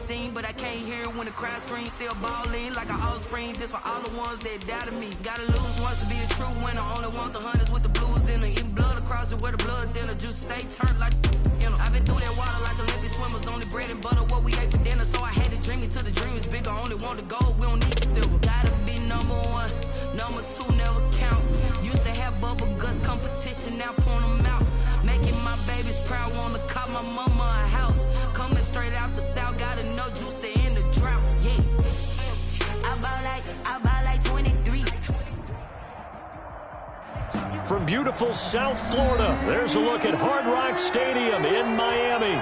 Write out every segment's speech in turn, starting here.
scene, but I can't hear it when the crowd screams. Still balling like an offspring. This for all the ones that doubted me. Gotta lose once to be a true winner. Only want the hunters with the blues in it. Eating blood across it where the blood thinner. Juice stay turned like I've been through that water like Olympic swimmers. Only bread and butter what we ate for dinner. So I had to dream it till the dream is bigger. Only want the gold, we don't need the silver. Gotta be number one, number two never count. Used to have bubble guts competition, now point them out. Making my babies proud, wanna call my mama a house. Coming straight out the south, gotta know juice to end the drought. Yeah, I bought like 23. From beautiful South Florida, there's a look at Hard Rock Stadium in Miami.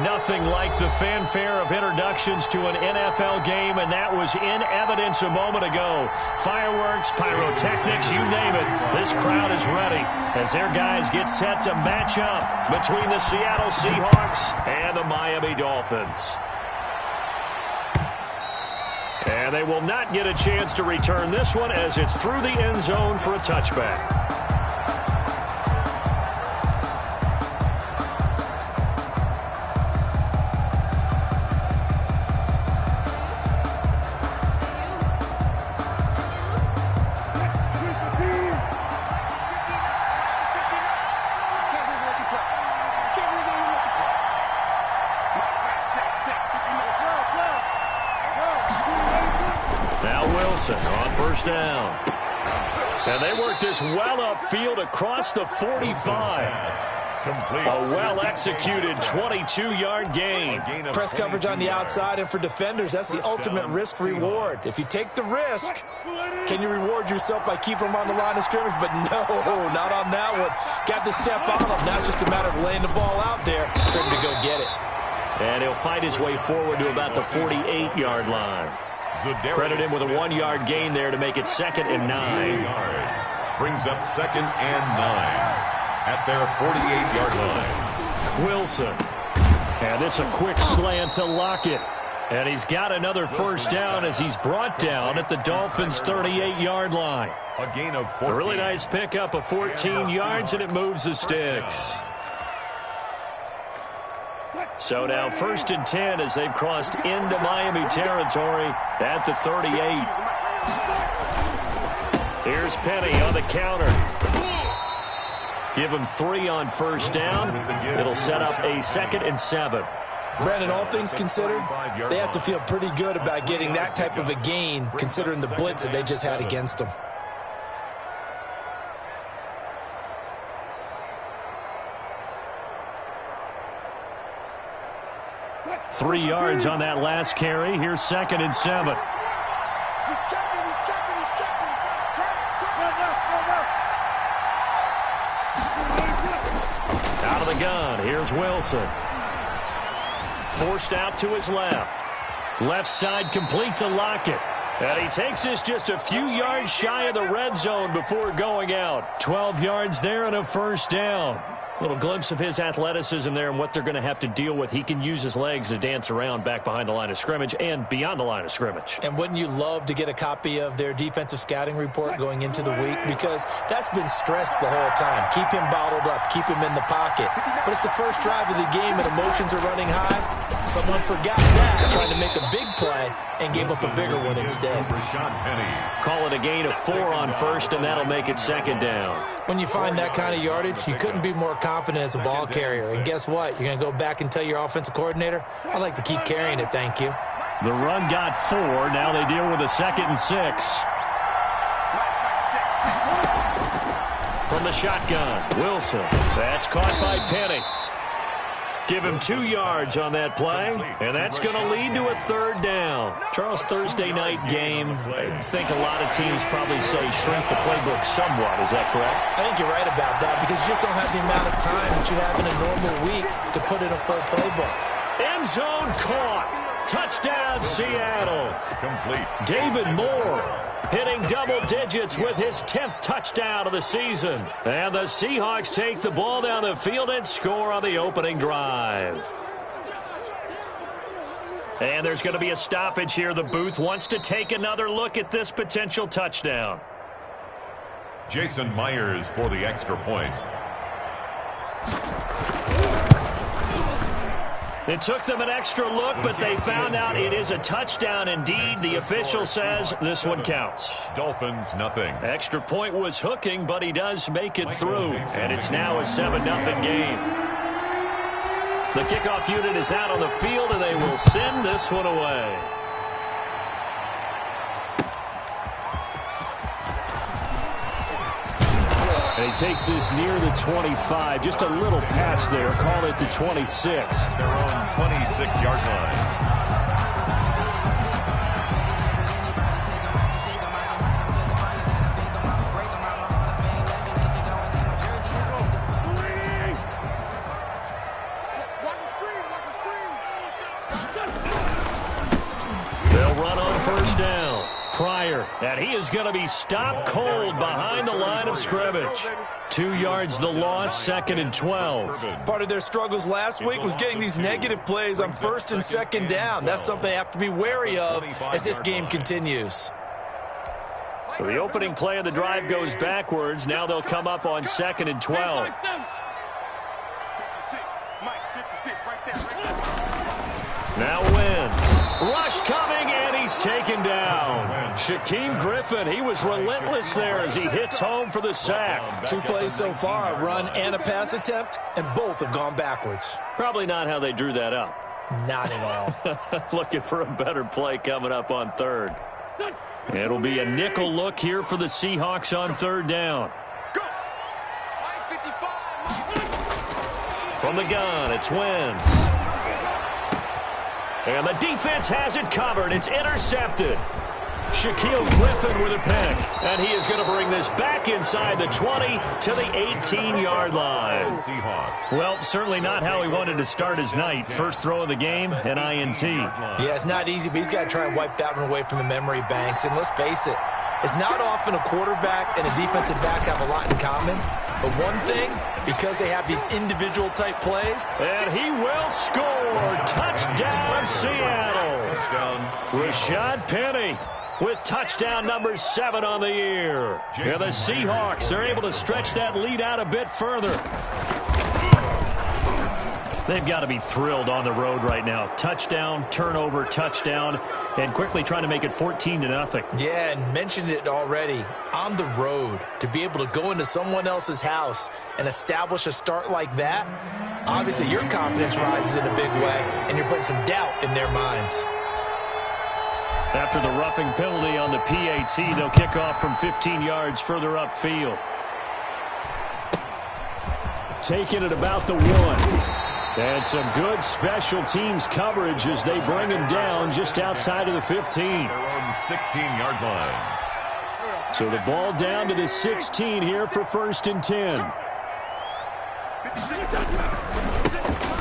Nothing like the fanfare of introductions to an NFL game, and that was in evidence a moment ago. Fireworks, pyrotechnics, you name it. This crowd is ready as their guys get set to match up between the Seattle Seahawks and the Miami Dolphins. And they will not get a chance to return this one as it's through the end zone for a touchback. On first down. And they work this well upfield across the 45. A well-executed 22-yard gain. Press coverage on the outside, and for defenders, that's the ultimate risk-reward. If you take the risk, can you reward yourself by keeping them on the line of scrimmage? But no, not on that one. Got to step on them. Now just a matter of laying the ball out there for him to go get it. And he'll fight his way forward to about the 48-yard line. Credit him with a 1-yard gain there to make it 2nd and 9. Brings up 2nd and 9 at their 48-yard line. Wilson. And this a quick slant to Lockett. And he's got another first down as he's brought down at the Dolphins' 38-yard line. A gain of 14. A really nice pickup of 14 yards, and it moves the sticks. So now 1st and 10 as they've crossed into Miami territory at the 38. Here's Penny on the counter. Give him 3 on first down. It'll set up a 2nd and 7. Brandon, all things considered, they have to feel pretty good about getting that type of a gain considering the blitz that they just had against them. 3 yards on that last carry. Here's 2nd and 7. Out of the gun. Here's Wilson. Forced out to his left. Left side complete to Lockett. And he takes this just a few yards shy of the red zone before going out. 12 yards there and a first down. A little glimpse of his athleticism there and what they're going to have to deal with. He can use his legs to dance around back behind the line of scrimmage and beyond the line of scrimmage. And wouldn't you love to get a copy of their defensive scouting report going into the week? Because that's been stressed the whole time. Keep him bottled up. Keep him in the pocket. But it's the first drive of the game and emotions are running high. Someone forgot that, trying to make a big play and gave up a bigger one instead. Call it a gain of 4 on first, and that'll make it 2nd down. When you find that kind of yardage, you couldn't be more confident as a ball carrier. And guess what? You're going to go back and tell your offensive coordinator, I'd like to keep carrying it, thank you. The run got 4. Now they deal with a 2nd and 6. From the shotgun, Wilson. That's caught by Penny. Give him 2 yards on that play, and that's going to lead to a 3rd down. Charles, Thursday night game, I think a lot of teams probably say shrink the playbook somewhat. Is that correct? I think you're right about that because you just don't have the amount of time that you have in a normal week to put in a full playbook. End zone caught. Touchdown, Seattle. Complete. David Moore hitting double digits with his 10th touchdown of the season. And the Seahawks take the ball down the field and score on the opening drive. And there's going to be a stoppage here. The booth wants to take another look at this potential touchdown. Jason Myers for the extra point. It took them an extra look, but they found out it is a touchdown indeed. The official says this one counts. Dolphins, nothing. Extra point was hooking, but he does make it through, and it's now a 7-0 game. The kickoff unit is out on the field, and they will send this one away. And he takes this near the 25. Just a little pass there. Call it the 26. Their own 26-yard line. They'll run on first down. Pryor, and he is going to be stopped cold behind the line of scrimmage. 2 yards the loss, 2nd and 12. Part of their struggles last week was getting these negative plays on 1st and 2nd down. That's something they have to be wary of as this game continues. So the opening play of the drive goes backwards. Now they'll come up on 2nd and 12. Now wins. Rush coming, and he's taken down. Shaquem Griffin, he was relentless there as he hits home for the sack. 2 plays so far, a run and a pass attempt, and both have gone backwards. Probably not how they drew that up. Not at all. Looking for a better play coming up on 3rd. It'll be a nickel look here for the Seahawks on 3rd down. From the gun, it's Wentz. And the defense has it covered. It's intercepted. Shaquille Griffin with a pick. And he is going to bring this back inside the 20 to the 18-yard line. Well, certainly not how he wanted to start his night. First throw of the game, an INT. Yeah, it's not easy, but he's got to try and wipe that one away from the memory banks. And let's face it, it's not often a quarterback and a defensive back have a lot in common. But one thing, because they have these individual type plays. And he will score. Touchdown, Seattle. Rashad Penny with touchdown number 7 on the year. And the Seahawks are able to stretch that lead out a bit further. They've got to be thrilled on the road right now. Touchdown, turnover, touchdown, and quickly trying to make it 14-0. Yeah, and mentioned it already. On the road, to be able to go into someone else's house and establish a start like that, obviously your confidence rises in a big way, and you're putting some doubt in their minds. After the roughing penalty on the PAT, they'll kick off from 15 yards further upfield. Taking it about the 1. And some good special teams coverage as they bring him down just outside of the 15. Their own 16-yard line. So the ball down to the 16 here for 1st and 10.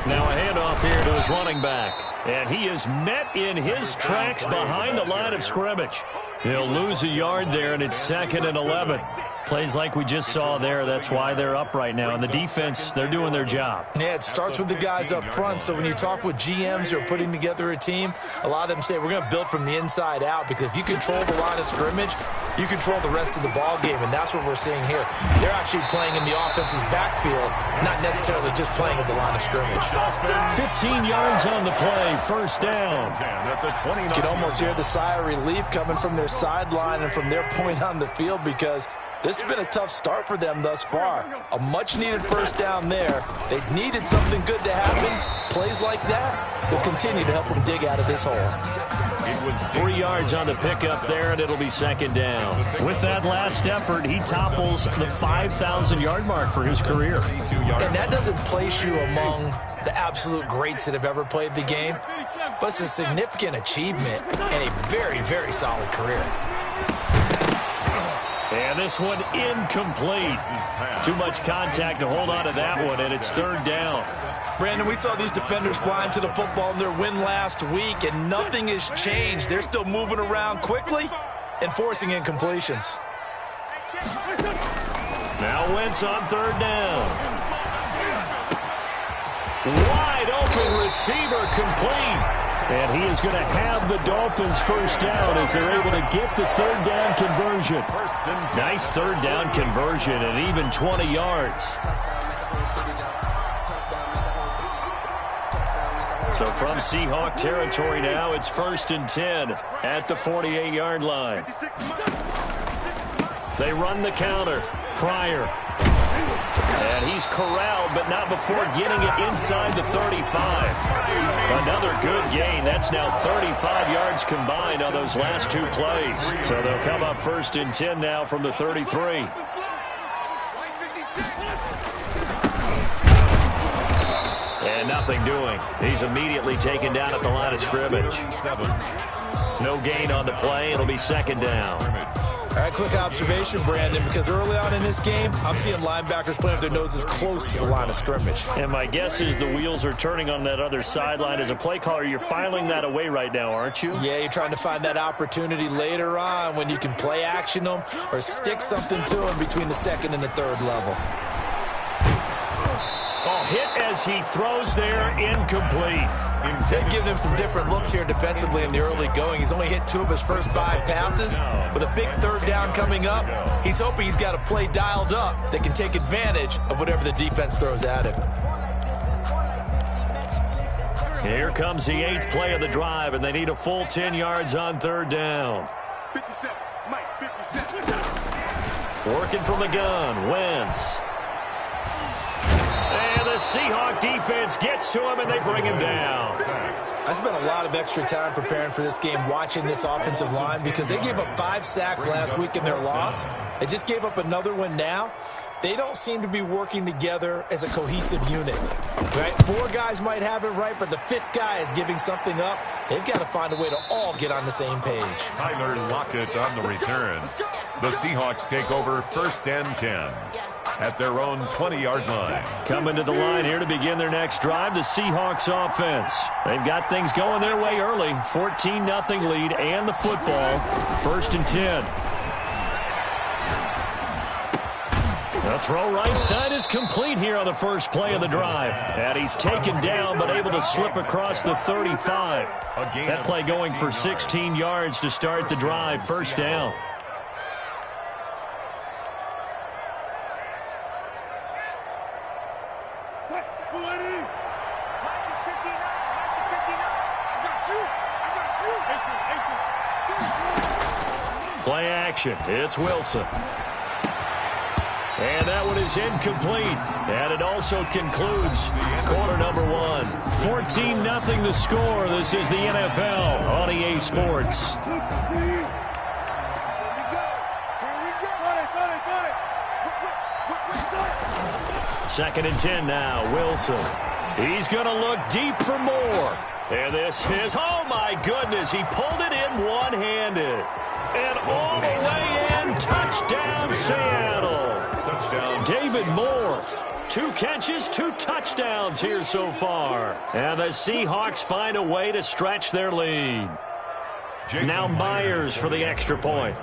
Now a handoff here to his running back. And he is met in his tracks behind the line of scrimmage. He'll lose a yard there, and it's 2nd and 11. Plays like we just saw there. That's why they're up right now. And the defense, they're doing their job. Yeah, it starts with the guys up front. So when you talk with GMs who are putting together a team, a lot of them say we're going to build from the inside out, because if you control the line of scrimmage, you control the rest of the ball game, and that's what we're seeing here. They're actually playing in the offense's backfield, not necessarily just playing at the line of scrimmage. 15 yards on the play, 1st down. You can almost hear the sigh of relief coming from their sideline and from their point on the field, because this has been a tough start for them thus far. A much-needed 1st down there. They needed something good to happen. Plays like that will continue to help them dig out of this hole. 3 yards on the pickup there, and it'll be 2nd down. With that last effort, he topples the 5,000-yard mark for his career. And that doesn't place you among the absolute greats that have ever played the game, but it's a significant achievement and a very, very solid career. And this one incomplete. Too much contact to hold on to that one, and it's 3rd down. Brandon, we saw these defenders fly into the football in their win last week, and nothing has changed. They're still moving around quickly and forcing incompletions. Now Wentz on 3rd down. Wide open receiver complete. And he is going to have the Dolphins 1st down as they're able to get the 3rd down conversion. Nice 3rd down conversion and even 20 yards. So from Seahawk territory now, it's 1st and 10 at the 48-yard line. They run the counter. Pryor. And he's corralled, but not before getting it inside the 35. Another good gain. That's now 35 yards combined on those last two plays. So they'll come up 1st and 10 now from the 33. And nothing doing. He's immediately taken down at the line of scrimmage. No gain on the play. It'll be 2nd down. All right, quick observation, Brandon, because early on in this game, I'm seeing linebackers playing with their noses close to the line of scrimmage. And my guess is the wheels are turning on that other sideline. As a play caller, you're filing that away right now, aren't you? Yeah, you're trying to find that opportunity later on when you can play action them or stick something to them between the 2nd and the 3rd level. Oh, hit as he throws there, incomplete. They've given him some different looks here defensively in the early going. He's only hit 2 of his first 5 passes. With a big 3rd down coming up, he's hoping he's got a play dialed up that can take advantage of whatever the defense throws at him. Here comes the 8th play of the drive, and they need a full 10 yards on 3rd down. 57, Mike, 57. Working from the gun, Wentz. And the Seahawk defense gets to him, and they bring him down. I spent a lot of extra time preparing for this game watching this offensive line because they gave up 5 sacks last week in their loss. They just gave up another one now. They don't seem to be working together as a cohesive unit. Right? 4 guys might have it right, but the 5th guy is giving something up. They've got to find a way to all get on the same page. Tyler Lockett on the return. The Seahawks take over 1st and 10 at their own 20-yard line. Coming to the line here to begin their next drive, the Seahawks offense. They've got things going their way early. 14-0 lead and the football. 1st and 10. The throw right side is complete here on the first play of the drive. And he's taken down but able to slip across the 35. That play going for 16 yards to start the drive. 1st down. Play action. It's Wilson. And that one is incomplete. And it also concludes quarter number 1. 14-0 the score. This is the NFL on EA Sports. 2nd and 10 now. Wilson. He's going to look deep for more. And this is, oh my goodness, he pulled it in one-handed. And all the way in, touchdown Seattle. Touchdown David Moore. 2 catches, 2 touchdowns here so far. And the Seahawks find a way to stretch their lead. Now Myers for the extra point.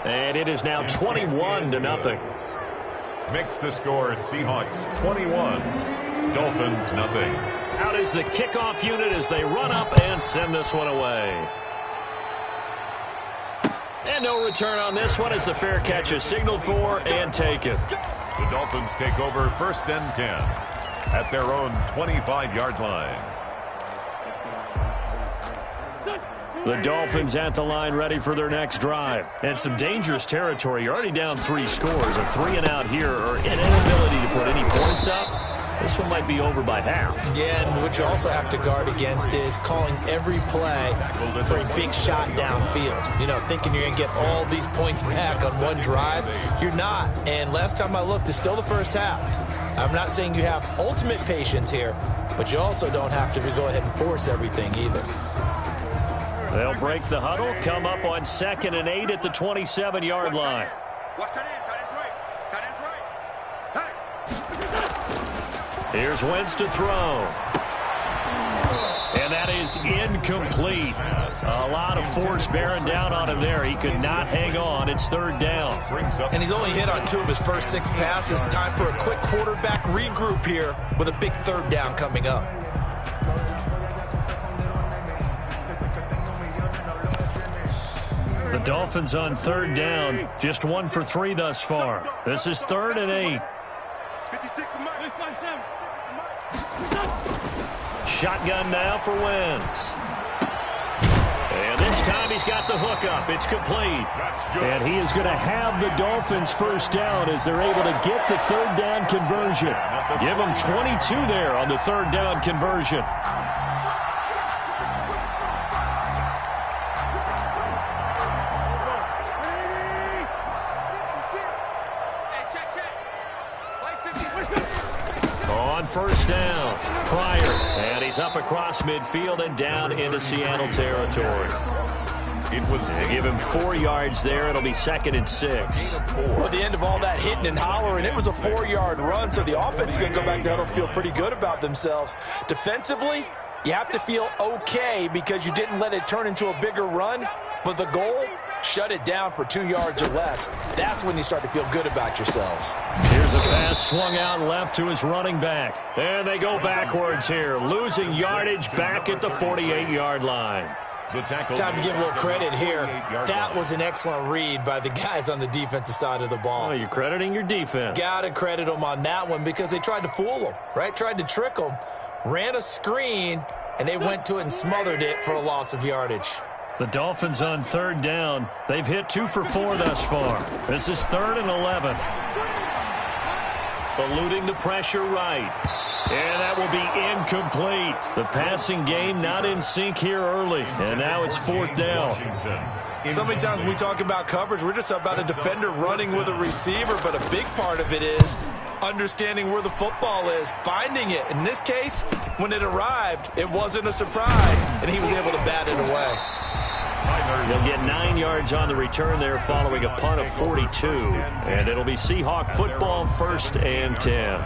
And it is now 21-0. Makes the score Seahawks 21, Dolphins nothing. Out is the kickoff unit as they run up and send this one away. And no return on this one as the fair catch is signaled for and taken. The Dolphins take over 1st and 10 at their own 25-yard line. The Dolphins at the line ready for their next drive. And some dangerous territory. You're already down 3 scores. A 3-and-out here or an inability to put any points up. This one might be over by half. Yeah, and what you also have to guard against is calling every play for a big shot downfield. You know, thinking you're going to get all these points back on one drive. You're not. And last time I looked, it's still the first half. I'm not saying you have ultimate patience here, but you also don't have to go ahead and force everything either. They'll break the huddle, come up on 2nd and 8 at the 27-yard line. Watch tight end. Tight end's right. Tight end's right. Hey. Here's Wentz to throw. And that is incomplete. A lot of force bearing down on him there. He could not hang on. It's 3rd down. And he's only hit on 2 of his first 6 passes. Time for a quick quarterback regroup here with a big 3rd down coming up. The Dolphins on 3rd down. Just 1 for 3 thus far. This is 3rd and 8. 56. Shotgun now for Wentz. And this time he's got the hookup. It's complete. And he is going to have the Dolphins first down as they're able to get the third down conversion. Give them 22 there on the third down conversion. On first down, Pryor, and he's up across midfield and down into Seattle territory. They give him 4 yards there. It'll be 2nd and 6. Well, at the end of all that hitting and hollering, it was a 4-yard run, so the offense is going to go back there and feel pretty good about themselves. Defensively, you have to feel okay because you didn't let it turn into a bigger run, but the goal, shut it down for 2 yards or less. That's when you start to feel good about yourselves. Here's a pass swung out left to his running back. And they go backwards here, losing yardage back at the 48-yard line. Time to give a little credit here. That was an excellent read by the guys on the defensive side of the ball. Oh, you're crediting your defense. Got to credit them on that one because they tried to fool them, right? Tried to trick them, ran a screen, and they went to it and smothered it for a loss of yardage. The Dolphins on third down. They've hit 2 for 4 thus far. This is 3rd and 11. Eluding the pressure right. And that will be incomplete. The passing game not in sync here early. And now it's 4th down. So many times when we talk about coverage, we're just about a defender running with a receiver, but a big part of it is understanding where the football is, finding it. In this case, when it arrived, it wasn't a surprise, and he was able to bat it away. They'll get 9 yards on the return there following a punt of 42. And it'll be Seahawk football, 1st and 10.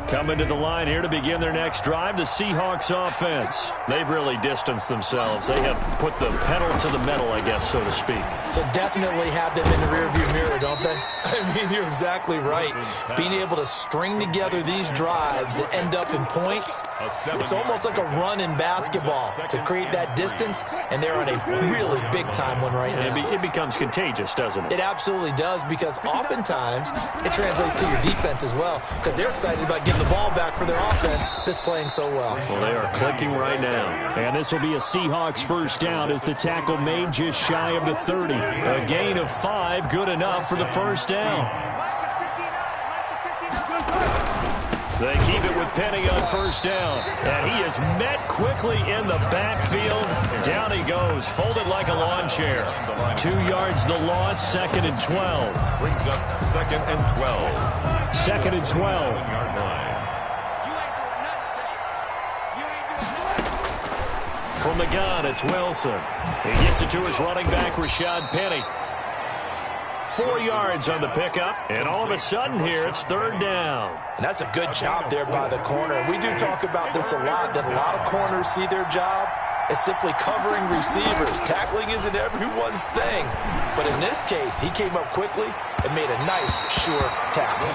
Coming to the line here to begin their next drive, the Seahawks offense. They've really distanced themselves. They have put the pedal to the metal, I guess, so to speak. So definitely have them in the rearview mirror, don't they? I mean, you're exactly right. Being able to string together these drives that end up in points, it's almost like a run in basketball to create that distance, and they're on a really big-time one right now. It becomes contagious, doesn't it? It absolutely does, because oftentimes it translates to your defense as well, because they're excited about getting the ball back for their offense that's playing so well. Well, they are clicking right now. And this will be a Seahawks first down as the tackle made just shy of the 30. A gain of 5, good enough for the first down. They keep it with Penny on first down. And he is met quickly in the backfield. Down he goes, folded like a lawn chair. 2 yards the loss, 2nd and 12. Brings up 2nd and 12. 2nd and 12. From the gun, it's Wilson. He gets it to his running back, Rashad Penny. 4 yards on the pickup, and all of a sudden here, it's 3rd down. And that's a good job there by the corner. We do talk about this a lot, that a lot of corners see their job as simply covering receivers. Tackling isn't everyone's thing. But in this case, he came up quickly and made a nice, sure tackle.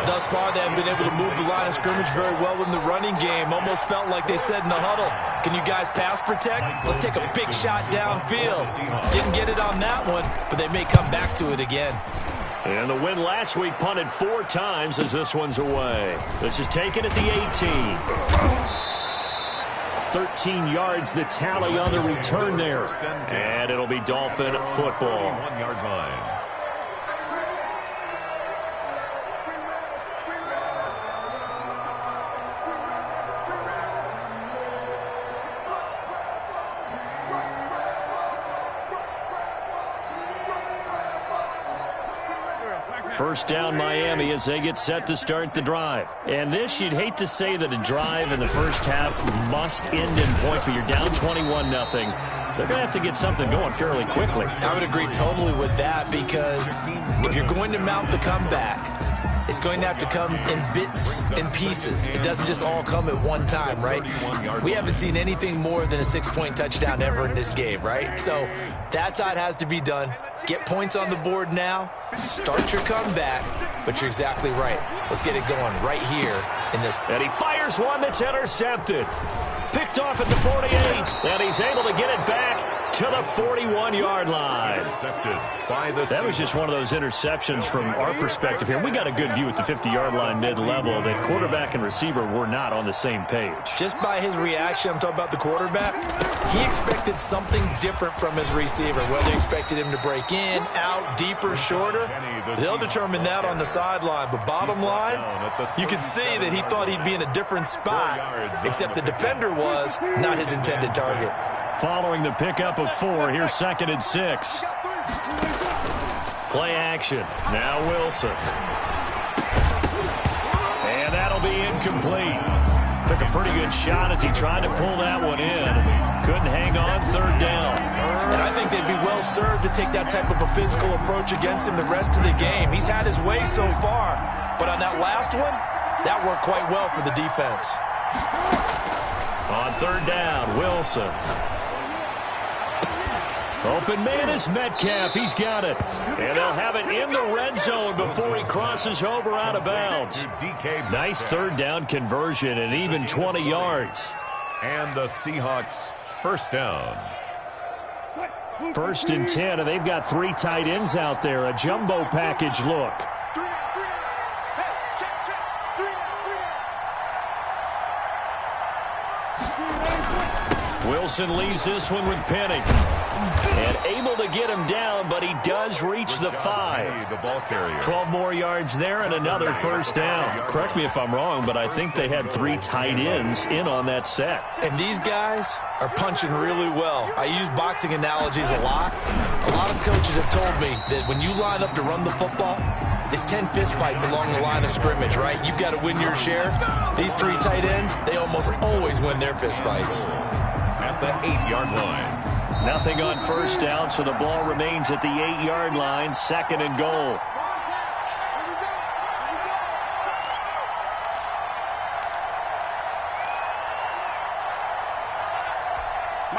Thus far, they have been able to move the line of scrimmage very well in the running game. Almost felt like they said in the huddle, can you guys pass protect? Let's take a big shot downfield. Didn't get it on that one, but they may come back to it again. And the win last week punted 4 times as this one's away. This is taken at the 18. 13 yards the tally on the return there. And it'll be Dolphin football. 1 yard line. First down Miami as they get set to start the drive. And this, you'd hate to say that a drive in the first half must end in points, but you're down 21-0. They're going to have to get something going fairly quickly. I would agree totally with that, because if you're going to mount the comeback, it's going to have to come in bits and pieces. It doesn't just all come at one time, right? We haven't seen anything more than a 6-point touchdown ever in this game, right? So that's how it has to be done. Get points on the board now. Start your comeback. But you're exactly right. Let's get it going right here in this. And he fires one that's intercepted. Picked off at the 48. And he's able to get it back to the 41-yard line. Intercepted by the That was just one of those interceptions from our perspective here. We got a good view at the 50-yard line mid-level that quarterback and receiver were not on the same page. Just by his reaction, I'm talking about the quarterback, he expected something different from his receiver. Whether he expected him to break in, out, deeper, shorter, they'll determine that on the sideline. But bottom line, you can see that he thought he'd be in a different spot, except the defender was not his intended target. Following the pickup of 4, here's 2nd and 6. Play action. Now Wilson. And that'll be incomplete. Took a pretty good shot as he tried to pull that one in. Couldn't hang on, 3rd down. And I think they'd be well served to take that type of a physical approach against him the rest of the game. He's had his way so far, but on that last one, that worked quite well for the defense. On 3rd down, Wilson. Open man is Metcalf. He's got it. And they'll have it in the red zone before he crosses over out of bounds. Nice 3rd down conversion and even 20 yards. And the Seahawks 1st down. 1st and 10, and they've got 3 tight ends out there. A jumbo package look. Wilson leaves this one with Penny. And able to get him down, but he does reach the 5. The ball carrier. 12 more yards there and another 1st down. Correct me if I'm wrong, but I think they had 3 tight ends in on that set. And these guys are punching really well. I use boxing analogies a lot. A lot of coaches have told me that when you line up to run the football, it's 10 fistfights along the line of scrimmage, right? You've got to win your share. These 3 tight ends, they almost always win their fistfights. At the 8-yard line. Nothing on 1st down, so the ball remains at the 8-yard line, 2nd and goal.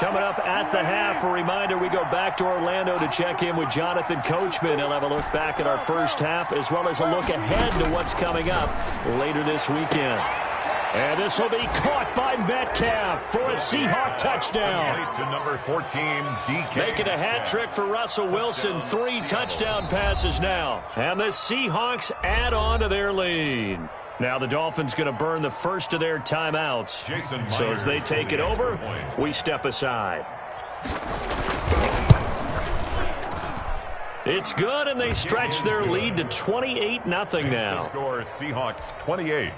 Coming up at the half, a reminder, we go back to Orlando to check in with Jonathan Coachman. He'll have a look back at our first half as well as a look ahead to what's coming up later this weekend. And this will be caught by Metcalf for a Seahawk touchdown. To number 14, DK. Making a hat trick for Russell Wilson. 3 touchdown passes now. And the Seahawks add on to their lead. Now the Dolphins going to burn the first of their timeouts. So as they take it over, we step aside. It's good, and they stretch their lead to 28-0 now. Score Seahawks 28.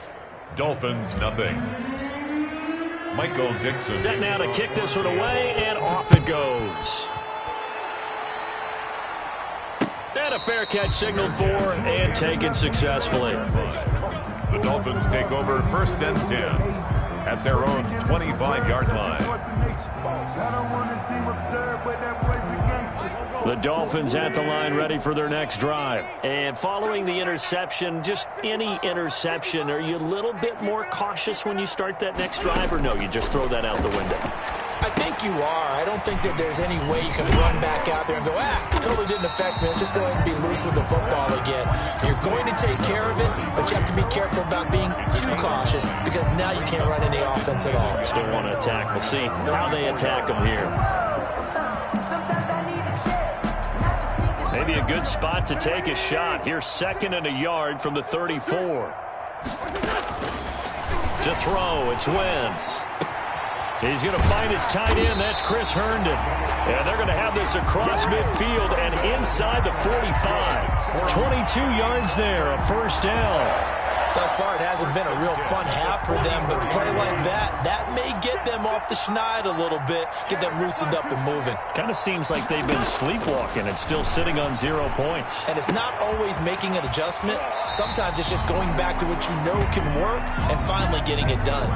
Dolphins, nothing. Michael Dixon. Set now to kick this one away, and off it goes. And a fair catch signaled for and taken successfully. The Dolphins take over 1st and 10 at their own 25-yard line. The Dolphins at the line ready for their next drive. And following the interception, just any interception, are you a little bit more cautious when you start that next drive, or no, you just throw that out the window? I think you are. I don't think that there's any way you can run back out there and go, totally didn't affect me. Let's just go ahead and be loose with the football again. You're going to take care of it, but you have to be careful about being too cautious because now you can't run any offense at all. Still want to attack. We'll see how they attack them here. Maybe a good spot to take a shot. Here's 2nd and a yard from the 34. To throw, it's Wentz. He's going to find his tight end. That's Chris Herndon. And they're going to have this across midfield and inside the 45. 22 yards there, a 1st down. Thus far, it hasn't been a real fun half for them, but a play like that may get them off the schneid a little bit, get them loosened up and moving. Kind of seems like they've been sleepwalking and still sitting on 0 points. And it's not always making an adjustment. Sometimes it's just going back to what you know can work and finally getting it done.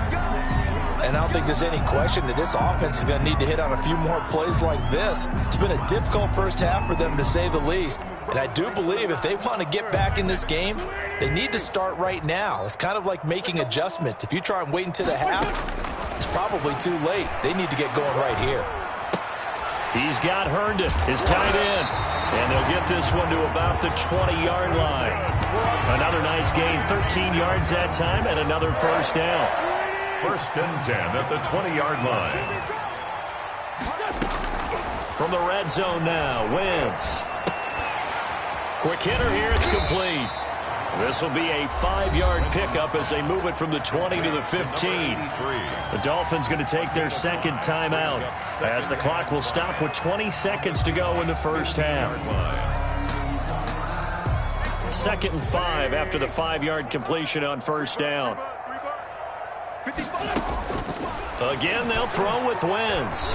And I don't think there's any question that this offense is going to need to hit on a few more plays like this. It's been a difficult first half for them, to say the least. And I do believe if they want to get back in this game, they need to start right now. It's kind of like making adjustments. If you try and wait until the half, it's probably too late. They need to get going right here. He's got Herndon, his tight end. And they'll get this one to about the 20-yard line. Another nice gain, 13 yards that time, and another 1st down. 1st and 10 at the 20-yard line. From the red zone now, Wentz. Quick hitter here, it's complete. This will be a 5-yard pickup as they move it from the 20 to the 15. The Dolphins going to take their second timeout as the clock will stop with 20 seconds to go in the first half. 2nd and 5 after the 5-yard completion on first down. Again, they'll throw with Wentz.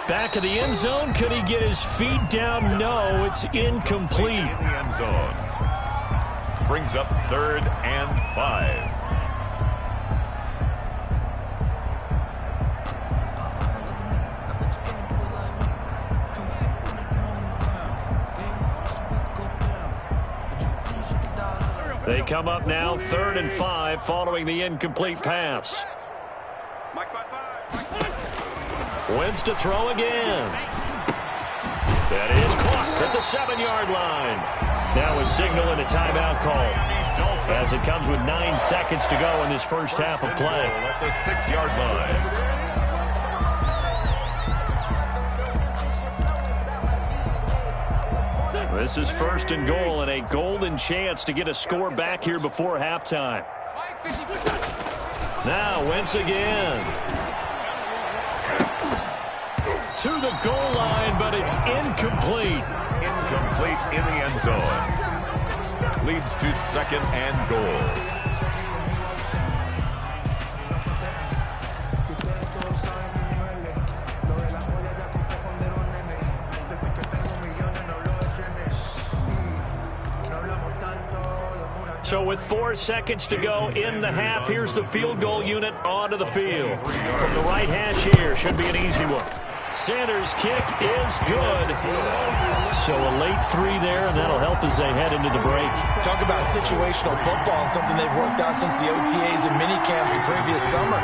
Back of the end zone. Could he get his feet down? No, it's incomplete. In the end zone. Brings up 3rd and 5. They come up now 3rd and 5 following the incomplete pass. Wentz to throw again. That is caught at the 7-yard line. Now a signal and a timeout call as it comes with 9 seconds to go in this first half of play. At the 6-yard line. This is 1st and goal and a golden chance to get a score back here before halftime. Now Wentz again. To the goal line, but it's incomplete. Incomplete in the end zone. Leads to 2nd and goal. So with 4 seconds to go in the half, here's the field goal unit onto the field. From the right hash here, should be an easy one. Sanders' kick is good. So a late 3 there, and that'll help as they head into the break. Talk about situational football and something they've worked on since the OTAs and mini camps the previous summer.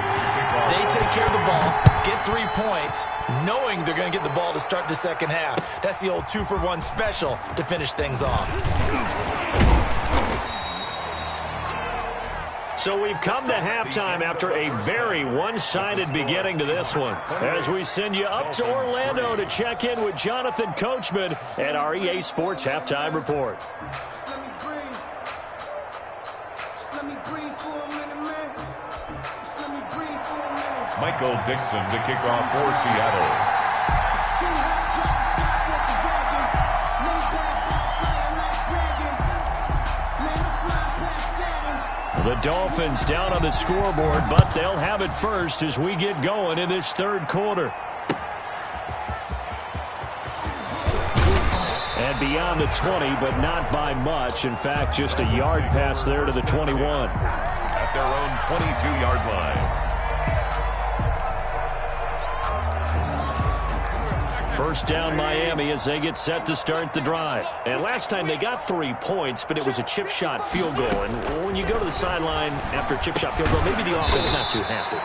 They take care of the ball, get 3 points, knowing they're going to get the ball to start the second half. That's the old 2-for-1 special to finish things off. So we've come to halftime after a very one-sided beginning to this one. As we send you up to Orlando to check in with Jonathan Coachman at our EA Sports Halftime Report. Michael Dixon to kick off for Seattle. The Dolphins down on the scoreboard, but they'll have it first as we get going in this 3rd quarter. And beyond the 20, but not by much. In fact, just a yard pass there to the 21. At their own 22-yard line. First down Miami as they get set to start the drive. And last time they got 3 points, but it was a chip shot field goal. And when you go to the sideline after a chip shot field goal, maybe the offense not too happy.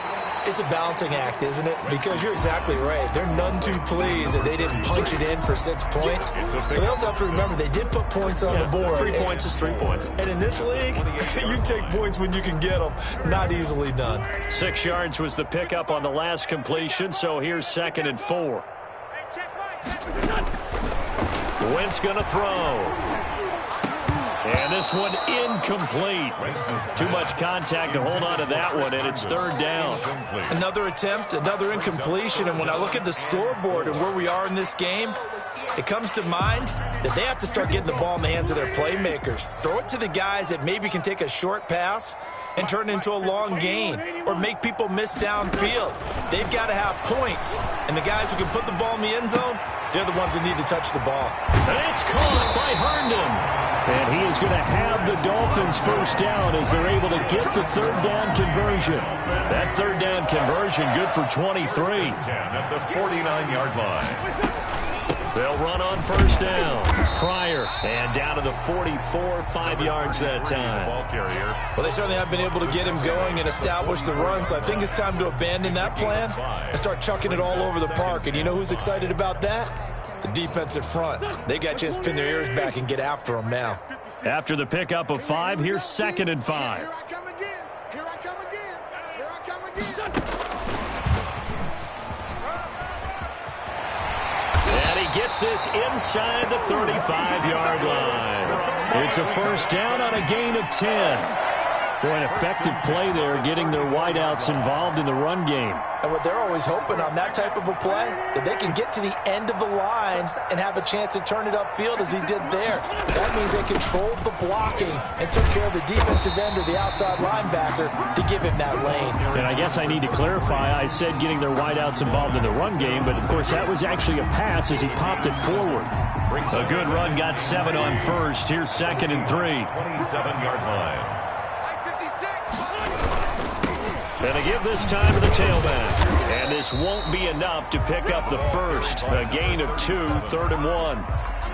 It's a balancing act, isn't it? Because you're exactly right. They're none too pleased that they didn't punch it in for 6 points. But they also have to remember they did put points on the board. 3 points is 3 points. And in this league, you take points when you can get them. Not easily done. 6 yards was the pickup on the last completion, so here's 2nd and 4. Wentz going to throw. And this one incomplete. Too much contact to hold on to that one, and it's 3rd down. Another attempt, another incompletion, and when I look at the scoreboard and where we are in this game, it comes to mind that they have to start getting the ball in the hands of their playmakers. Throw it to the guys that maybe can take a short pass and turn it into a long gain or make people miss downfield. They've got to have points, and the guys who can put the ball in the end zone, they're the ones that need to touch the ball. And it's caught by Herndon. And he is going to have the Dolphins first down as they're able to get the 3rd down conversion. That 3rd down conversion good for 23. At the 49-yard line. They'll run on first down. Pryor, and down to the 44, 5 yards that time. Ball carrier. Well, they certainly have been able to get him going and establish the run, so I think it's time to abandon that plan and start chucking it all over the park. And you know who's excited about that? The defensive front. They got a chance to pin their ears back and get after him now. After the pickup of 5, here's 2nd and 5. Here I come again. Here I come again. Here I come again. gets this inside the 35-yard line. It's a first down on a gain of 10. Boy, an effective play there, getting their wideouts involved in the run game. And what they're always hoping on that type of a play, that they can get to the end of the line and have a chance to turn it upfield as he did there. That means they controlled the blocking and took care of the defensive end or the outside linebacker to give him that lane. And I guess I need to clarify, I said getting their wideouts involved in the run game, but of course that was actually a pass as he popped it forward. A good run, got 7 on first. Here's 2nd and 3. 27-yard line. And they give this time to the tailback. And this won't be enough to pick up the first. A gain of 2, 3rd and 1.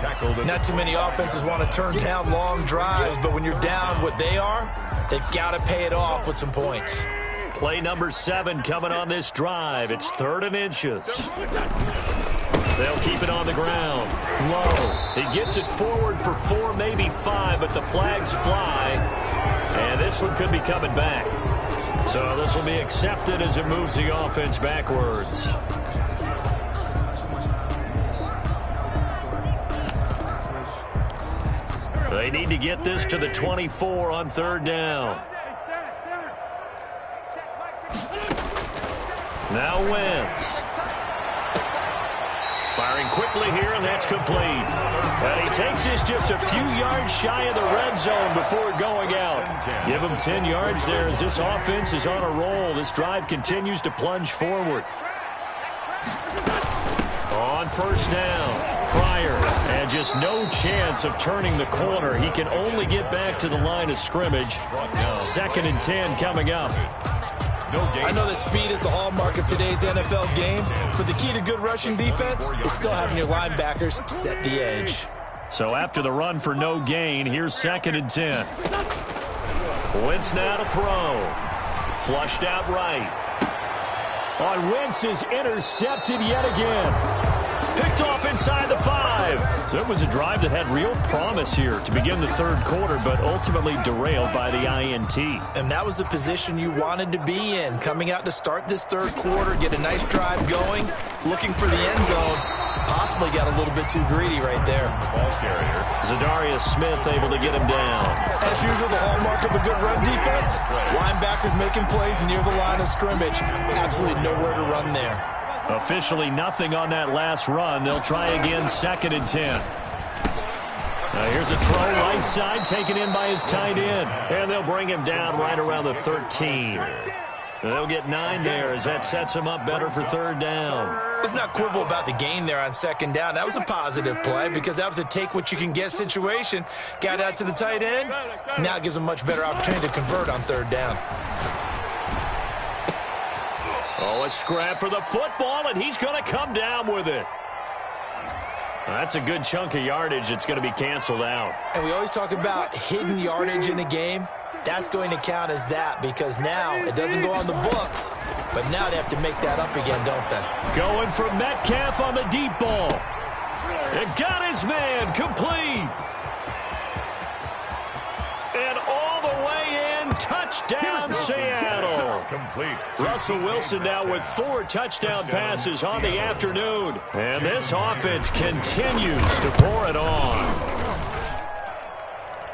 Tackled. Not too many offenses want to turn down long drives, but when you're down what they are, they've got to pay it off with some points. Play number 7 coming on this drive. It's 3rd and inches. They'll keep it on the ground. Low. He gets it forward for 4, maybe 5, but the flags fly. And this one could be coming back. So this will be accepted as it moves the offense backwards. They need to get this to the 24 on 3rd down. Now Wentz. Firing quickly here, and that's complete. And he takes this just a few yards shy of the red zone before going out. Give him 10 yards there as this offense is on a roll. This drive continues to plunge forward. On 1st down, Pryor, and just no chance of turning the corner. He can only get back to the line of scrimmage. 2nd and 10 coming up. I know that speed is the hallmark of today's NFL game, but the key to good rushing defense is still having your linebackers set the edge. So after the run for no gain, here's 2nd and 10. Wentz now to throw. Flushed out right. On Wentz is intercepted yet again. Picked off inside the 5. So it was a drive that had real promise here to begin the 3rd quarter, but ultimately derailed by the INT. And that was the position you wanted to be in, coming out to start this 3rd quarter, get a nice drive going, looking for the end zone. Possibly got a little bit too greedy right there. Ball carrier. Zadarius Smith able to get him down. As usual, the hallmark of a good run defense, linebackers making plays near the line of scrimmage. Absolutely nowhere to run there. Officially nothing on that last run. They'll try again, 2nd and 10. Here's a throw right side, taken in by his tight end. And they'll bring him down right around the 13. They'll get 9 there as that sets him up better for 3rd down. Let's not quibble about the gain there on 2nd down. That was a positive play because that was a take-what-you-can-get situation. Got out to the tight end. Now it gives them a much better opportunity to convert on 3rd down. Oh, a scrap for the football, and he's going to come down with it. That's a good chunk of yardage. It's going to be canceled out. And we always talk about hidden yardage in a game. That's going to count as that because now it doesn't go on the books, but now they have to make that up again, don't they? Going for Metcalf on the deep ball. It got his man complete. And all the way in, touchdown Seattle. Complete. Russell Wilson now with 4 touchdown passes on the afternoon. And this offense continues to pour it on.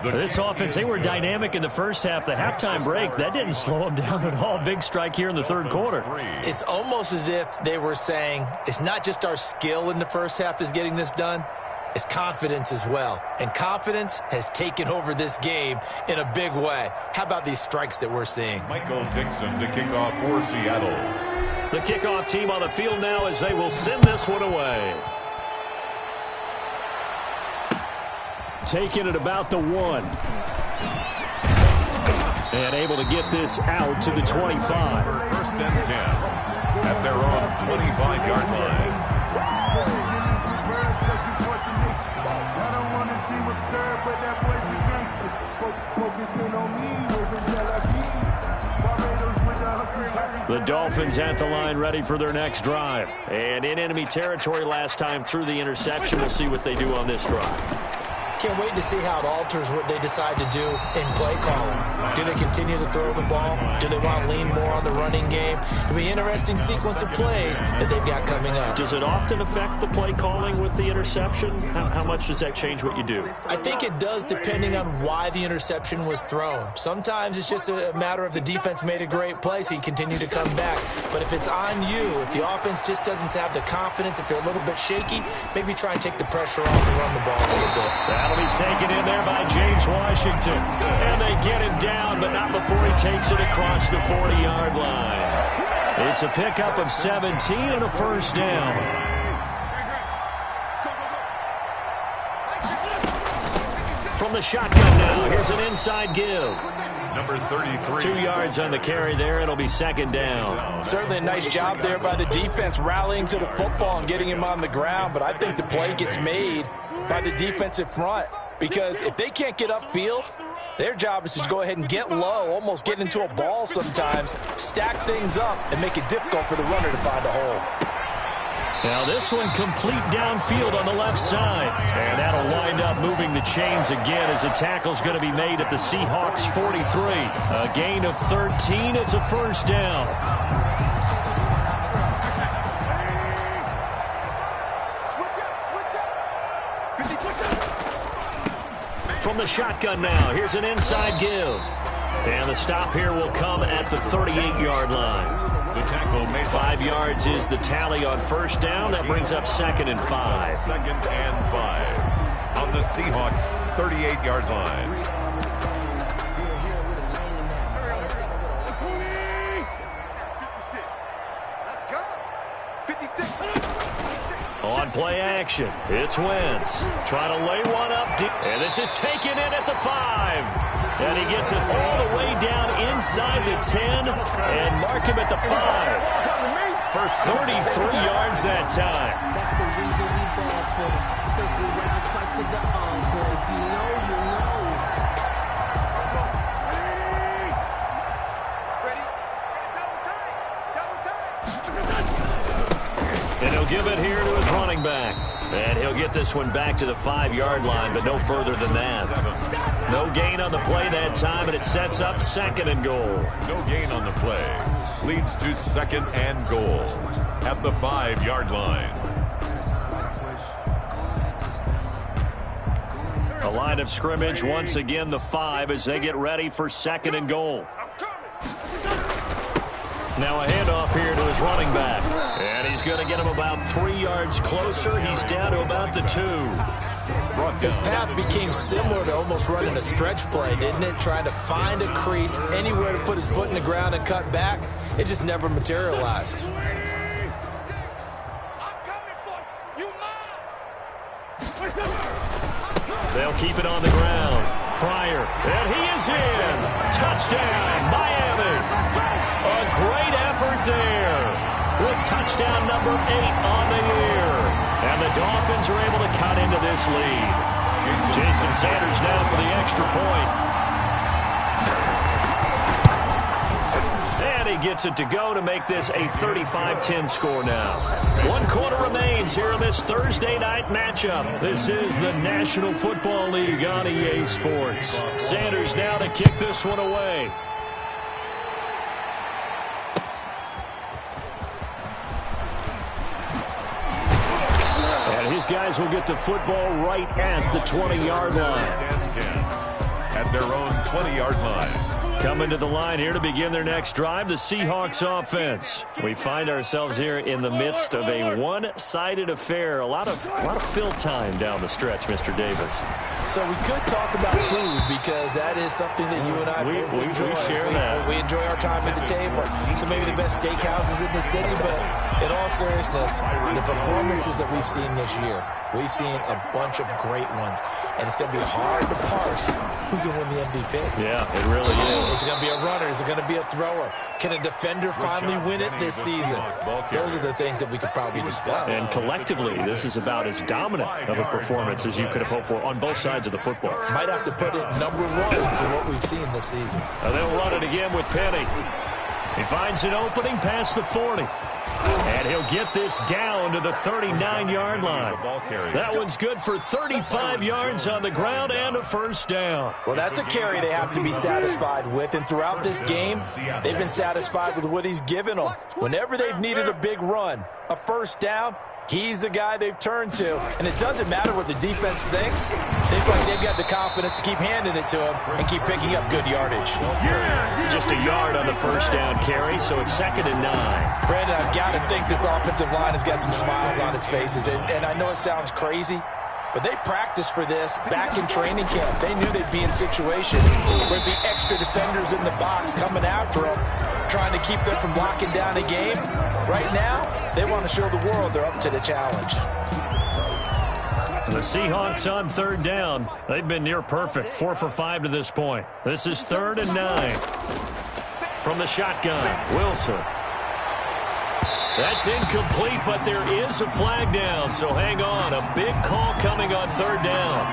This offense, they were dynamic in the first half. The halftime break, that didn't slow them down at all. Big strike here in the 3rd quarter. It's almost as if they were saying, it's not just our skill in the first half that's getting this done. It's confidence as well. And confidence has taken over this game in a big way. How about these strikes that we're seeing? Michael Dixon to kick off for Seattle. The kickoff team on the field now as they will send this one away. Taking it about the 1. And able to get this out to the 25. 1st and 10 at their own 25-yard line. The Dolphins at the line ready for their next drive. And in enemy territory last time through the interception. We'll see what they do on this drive. Can't wait to see how it alters what they decide to do in play calling. Do they continue to throw the ball? Do they want to lean more on the running game? It'll be an interesting sequence of plays that they've got coming up. Does it often affect the play calling with the interception? How much does that change what you do? I think it does, depending on why the interception was thrown. Sometimes it's just a matter of the defense made a great play, so you continue to come back. But if it's on you, if the offense just doesn't have the confidence, if they're a little bit shaky, maybe try and take the pressure off and run the ball a little bit. That'll be taken in there by James Washington. And they get him down, but not before he takes it across the 40-yard line. It's a pickup of 17 and a first down. From the shotgun now, here's an inside give. Number 33. 2 yards on the carry there. It'll be second down. Certainly a nice job there by the defense rallying to the football and getting him on the ground, but I think the play gets made by the defensive front, because if they can't get upfield, their job is to go ahead and get low, almost get into a ball sometimes, stack things up, and make it difficult for the runner to find a hole. Now this one complete downfield on the left side. And that'll wind up moving the chains again as the tackle's going to be made at the Seahawks 43. A gain of 13. It's a first down. From the shotgun now, here's an inside give. And the stop here will come at the 38-yard line. The tackle made 5 yards is the tally on first down. That brings up 2nd and 5. 2nd and 5 on the Seahawks 38-yard line. Let's go. 56. On play action, it's Wentz. Trying to lay one up deep. And this is taken in at the 5. And he gets it all the way down inside the 10 and mark him at the 5. For 33 yards that time. That's the reason we ball for them. Circle around twice with the encore. If you know, you know. Ready? Double time. And he'll give it here to his running back. And he'll get this one back to the 5-yard line, but no further than that. No gain on the play that time, and it sets up 2nd and goal. No gain on the play. Leads to 2nd and goal at the 5-yard line. A line of scrimmage, once again the 5 as they get ready for 2nd and goal. Now a handoff here to his running back. And he's going to get him about 3 yards closer. He's down to about the 2. His path became similar to almost running a stretch play, didn't it? Trying to find a crease, anywhere to put his foot in the ground and cut back. It just never materialized. I'm coming for you. They'll keep it on the ground. Pryor, and he is in. Touchdown, Miami. A great effort there with touchdown number 8 on the year. And the Dolphins are able to cut into this lead. Jason Sanders now for the extra point. And he gets it to go to make this a 35-10 score now. 1 quarter remains here in this Thursday night matchup. This is the National Football League on EA Sports. Sanders now to kick this one away. These guys will get the football right at the 20-yard line. At their own 20-yard line. Coming to the line here to begin their next drive, the Seahawks offense. We find ourselves here in the midst of a one-sided affair. A lot of fill time down the stretch, Mr. Davis. So we could talk about food, because that is something that you and I both enjoy. We share that. We enjoy our time at the table. So maybe the best steakhouses in the city, but in all seriousness, the performances that we've seen this year, we've seen a bunch of great ones, and it's going to be hard to parse who's going to win the MVP. Yeah, it really is. Is it going to be a runner? Is it going to be a thrower? Can a defender finally win it this season? Those are the things that we could probably discuss. And collectively, this is about as dominant of a performance as you could have hoped for on both sides of the football. Might have to put it number 1 for what we've seen this season. And they'll run it again with Penny. He finds an opening past the 40. And he'll get this down to the 39-yard line. That one's good for 35 yards on the ground and a first down. Well, that's a carry they have to be satisfied with. And throughout this game, they've been satisfied with what he's given them. Whenever they've needed a big run, a first down, he's the guy they've turned to. And it doesn't matter what the defense thinks. They've got the confidence to keep handing it to him and keep picking up good yardage. Just a yard on the first down carry, so it's 2nd and 9. Brandon, I've got to think this offensive line has got some smiles on its faces. And I know it sounds crazy, but they practiced for this back in training camp. They knew they'd be in situations where there'd be extra defenders in the box coming after them, trying to keep them from locking down a game. Right now, they want to show the world they're up to the challenge. The Seahawks on 3rd down. They've been near perfect, 4 for 5 to this point. This is 3rd and 9. From the shotgun, Wilson. That's incomplete, but there is a flag down, so hang on. A big call coming on 3rd down.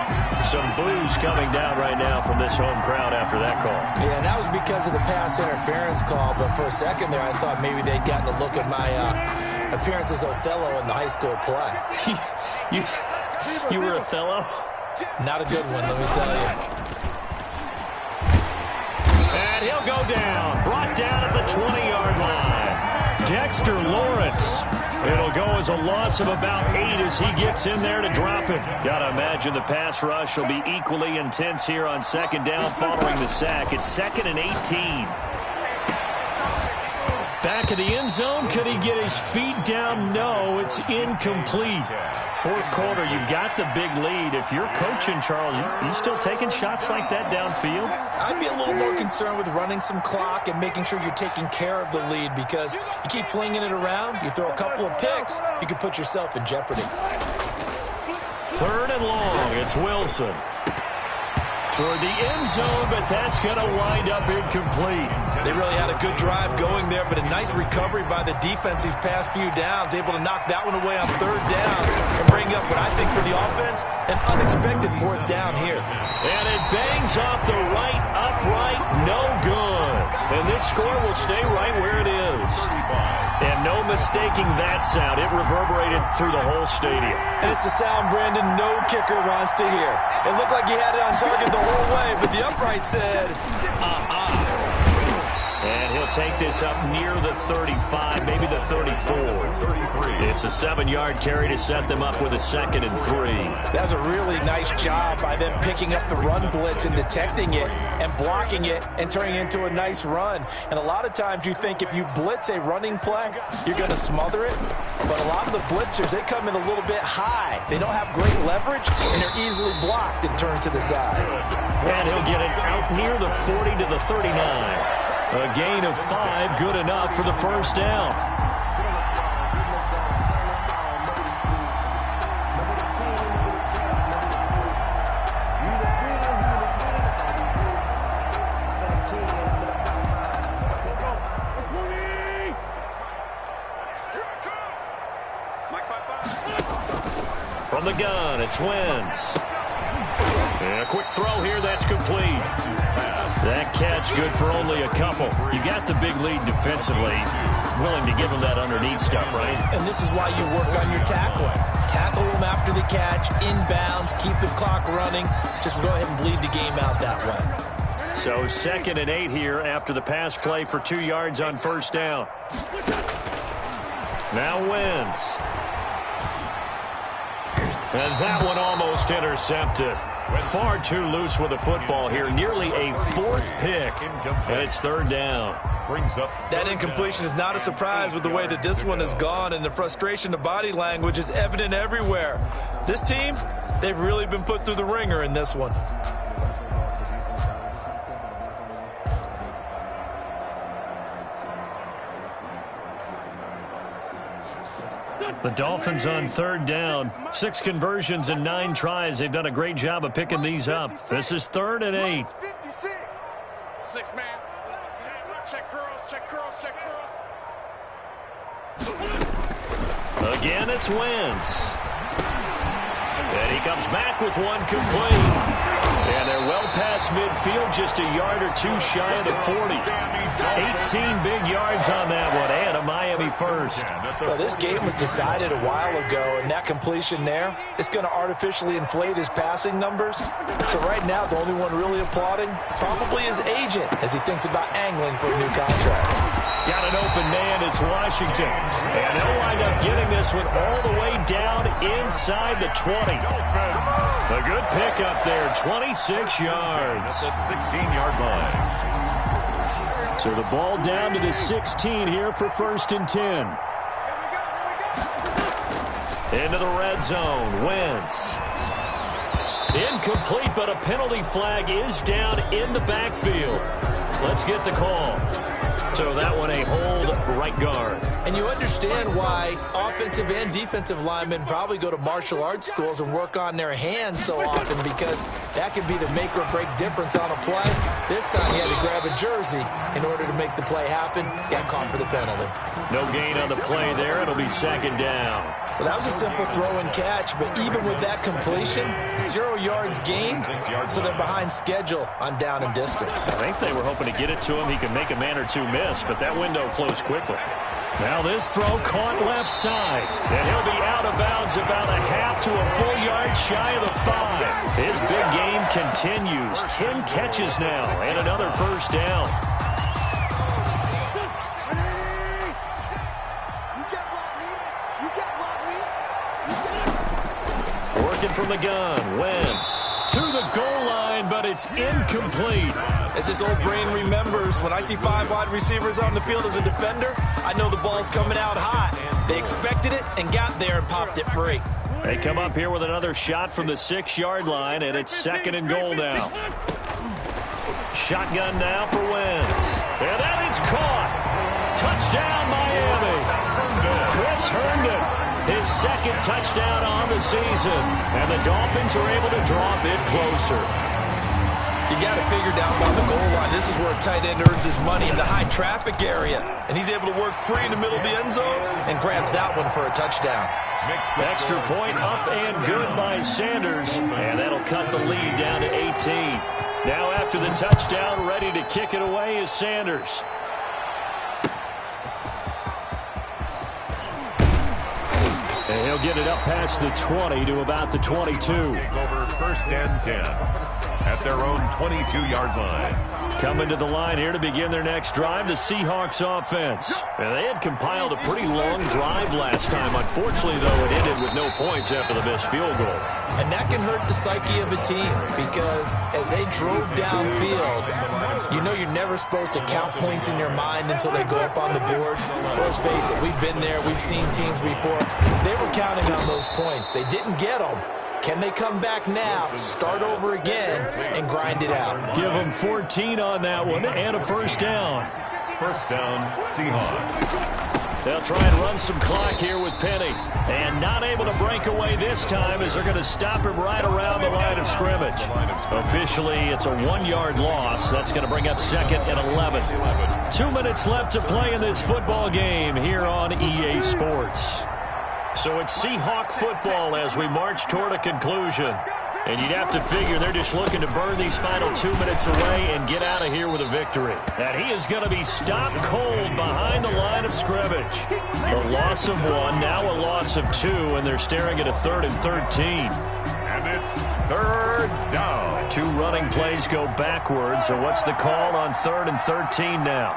Some boos coming down right now from this home crowd after that call. Yeah, and that was because of the pass interference call, but for a second there I thought maybe they'd gotten a look at my appearance as Othello in the high school play. You were Othello? Not a good one, let me tell you. And he'll go down. Brought down at the 20-yard line. Dexter Lawrence. It'll go as a loss of about 8 as he gets in there to drop it. Gotta imagine the pass rush will be equally intense here on 2nd down following the sack. It's 2nd and 18. Back of the end zone. Could he get his feet down? No, it's incomplete. 4th quarter, you've got the big lead. If you're coaching, Charles, you still taking shots like that downfield? I'd be a little more concerned with running some clock and making sure you're taking care of the lead, because you keep flinging it around, you throw a couple of picks, you could put yourself in jeopardy. 3rd and long, it's Wilson. Toward the end zone, but that's going to wind up incomplete. They really had a good drive going there, but a nice recovery by the defense these past few downs, able to knock that one away on 3rd down and bring up what I think for the offense, an unexpected 4th down here. And it bangs off the right upright, no good. And this score will stay right where it is. And no mistaking that sound. It reverberated through the whole stadium. And it's the sound, Brandon, no kicker wants to hear. It looked like he had it on target the whole way, but the upright said, And he'll take this up near the 35, maybe the 34. It's a 7-yard carry to set them up with a 2nd and 3. That's a really nice job by them picking up the run blitz and detecting it and blocking it and turning it into a nice run. And a lot of times you think if you blitz a running play, you're going to smother it. But a lot of the blitzers, they come in a little bit high. They don't have great leverage, and they're easily blocked and turned to the side. And he'll get it out near the 40 to the 39. A gain of 5, good enough for the first down. From the gun, it's Wentz. And a quick throw here, that's complete. That catch good for only a couple. You got the big lead defensively. Willing to give them that underneath stuff, right? And this is why you work on your tackling. Tackle them after the catch, inbounds, keep the clock running. Just go ahead and bleed the game out that way. So 2nd and 8 here after the pass play for 2 yards on first down. Now Wentz. And that one almost intercepted. Far too loose with the football here. Nearly a 4th pick. And it's 3rd down. That incompletion is not a surprise with the way that this one has gone, and the frustration, the body language is evident everywhere. This team, they've really been put through the ringer in this one. The Dolphins on 3rd down. 6 conversions and 9 tries. They've done a great job of picking these up. This is 3rd and 8. 6 man. Check curls, check curls, check curls. Again, it's Wentz. And he comes back with one complete. And they're well past midfield, just a yard or two shy of the 40. 18 big yards on that one, and a Miami first. Well, this game was decided a while ago, and that completion there is going to artificially inflate his passing numbers. So right now, the only one really applauding probably his agent as he thinks about angling for a new contract. Got an open man, it's Washington. And they'll wind up getting this one all the way down inside the 20. A good pickup there, 26 yards. At the 16-yard line. So the ball down to the 16 here for 1st and 10. Into the red zone, Wentz. Incomplete, but a penalty flag is down in the backfield. Let's get the call. So that one a hold right guard. And you understand why offensive and defensive linemen probably go to martial arts schools and work on their hands so often, because that can be the make or break difference on a play. This time he had to grab a jersey in order to make the play happen. Got caught for the penalty. No gain on the play there. It'll be 2nd down. Well, that was a simple throw and catch, but even with that completion, 0 yards gained, so they're behind schedule on down and distance. I think they were hoping to get it to him. He could make a man or two miss, but that window closed quickly. Now this throw caught left side, and he'll be out of bounds about a half to a full yard shy of the 5. His big game continues. 10 catches now, and another 1st down. Working from the gun, Wentz to the goal line, but it's incomplete. As his old brain remembers, when I see 5 wide receivers on the field as a defender, I know the ball's coming out hot. They expected it and got there and popped it free. They come up here with another shot from the 6-yard line, and it's 2nd and goal now. Shotgun now for Wentz. And that is caught. Touchdown, Miami. Chris Herndon. His 2nd touchdown on the season. And the Dolphins are able to draw a bit closer. You got to figure down by the goal line. This is where a tight end earns his money, in the high traffic area. And he's able to work free in the middle of the end zone and grabs that one for a touchdown. Extra point up and good by Sanders. And that'll cut the lead down to 18. Now after the touchdown, ready to kick it away is Sanders. And he'll get it up past the 20 to about the 22. Take over 1st and 10 at their own 22-yard line. Coming to the line here to begin their next drive, the Seahawks offense. And they had compiled a pretty long drive last time. Unfortunately, though, it ended with no points after the missed field goal. And that can hurt the psyche of a team, because as they drove downfield, you know you're never supposed to count points in your mind until they go up on the board. Let's face it, we've been there. We've seen teams before. They were counting on those points. They didn't get them. Can they come back now, start over again, and grind it out? Give them 14 on that one and a 1st down. 1st down, Seahawks. They'll try and run some clock here with Penny. And not able to break away this time, as they're going to stop him right around the line of scrimmage. Officially, it's a 1-yard loss. That's going to bring up 2nd and 11. 2 minutes left to play in this football game here on EA Sports. So it's Seahawk football as we march toward a conclusion. And you'd have to figure they're just looking to burn these final 2 minutes away and get out of here with a victory. And he is going to be stopped cold behind the line of scrimmage. A loss of 1, now a loss of 2, and they're staring at a 3rd and 13. And it's 3rd down. 2 running plays go backwards, so what's the call on 3rd and 13 now?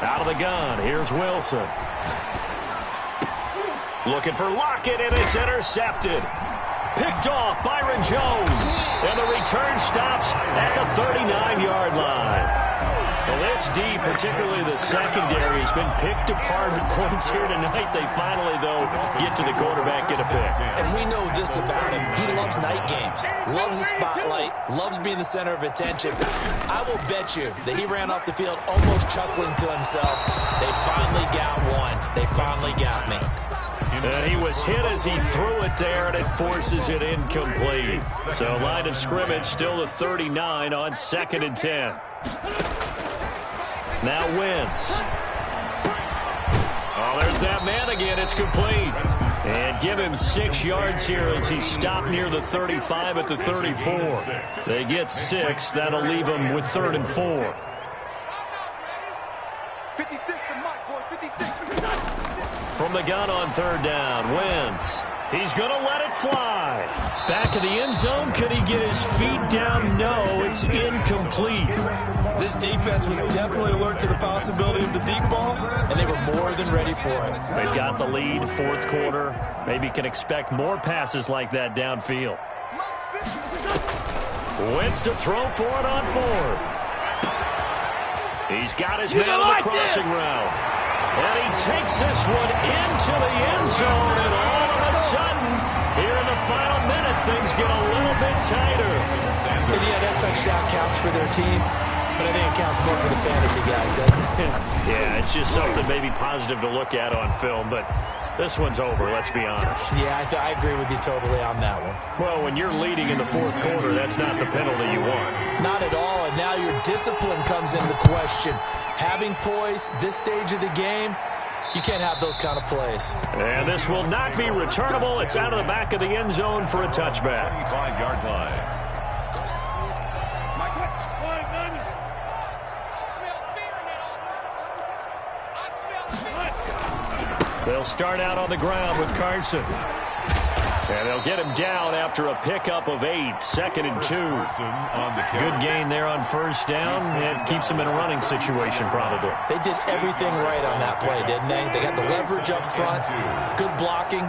Out of the gun, here's Wilson. Looking for Lockett, and it's intercepted. Picked off Byron Jones. And the return stops at the 39-yard line. Well, this D, particularly the secondary, has been picked apart at points here tonight. They finally, though, get to the quarterback, get a pick. And we know this about him. He loves night games, loves the spotlight, loves being the center of attention. I will bet you that he ran off the field almost chuckling to himself. They finally got one. They finally got me. And he was hit as he threw it there, and it forces it incomplete. So line of scrimmage still the 39 on 2nd and 10. Now Wentz. Oh, there's that man again. It's complete. And give him 6 yards here as he stopped near the 35 at the 34. They get 6. That'll leave them with 3rd and 4. 56 to Mike, boys. 56. From the gun on 3rd down, Wentz. He's going to let it fly. Back of the end zone. Could he get his feet down? No, it's incomplete. This defense was definitely alert to the possibility of the deep ball, and they were more than ready for it. They've got the lead, 4th quarter. Maybe can expect more passes like that downfield. Wentz to throw for it on 4th. He's got his man on the crossing route. And he takes this one into the end zone, and all of a sudden, here in the final minute, things get a little bit tighter. And yeah, that touchdown counts for their team, but I think it counts more for the fantasy guys, doesn't it? Yeah, it's just something maybe positive to look at on film, but this one's over, let's be honest. Yeah, I agree with you totally on that one. Well, when you're leading in the 4th quarter, that's not the penalty you want. Not at all, and now your discipline comes into question. Having poise this stage of the game, you can't have those kind of plays. And this will not be returnable. It's out of the back of the end zone for a touchback. 25-yard line. They'll start out on the ground with Carson. And they'll get him down after a pickup of 8, 2nd and 2. Good gain there on 1st down. It keeps him in a running situation probably. They did everything right on that play, didn't they? They got the leverage up front, good blocking,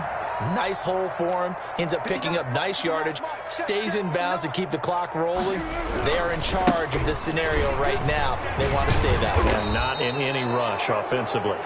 nice hole for him, ends up picking up nice yardage, stays in bounds to keep the clock rolling. They are in charge of this scenario right now. They want to stay that way. And not in any rush offensively.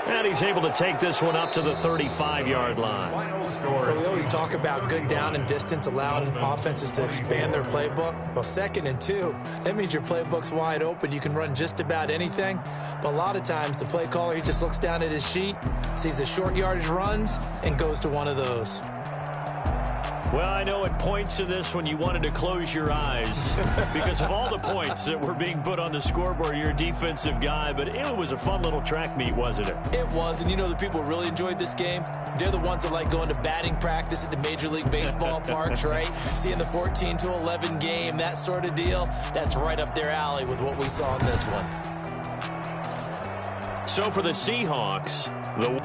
And he's able to take this one up to the 35-yard line. Well, we always talk about good down and distance, allowing offenses to expand their playbook. Well, 2nd and 2, that means your playbook's wide open. You can run just about anything. But a lot of times, the play caller, he just looks down at his sheet, sees the short yardage runs, and goes to one of those. Well, I know at points of this when you wanted to close your eyes because of all the points that were being put on the scoreboard. You're a defensive guy, but it was a fun little track meet, wasn't it? It was, and you know the people really enjoyed this game? They're the ones that like going to batting practice at the Major League Baseball parks, right? Seeing the 14-11 game, that sort of deal, that's right up their alley with what we saw in this one. So for the Seahawks, the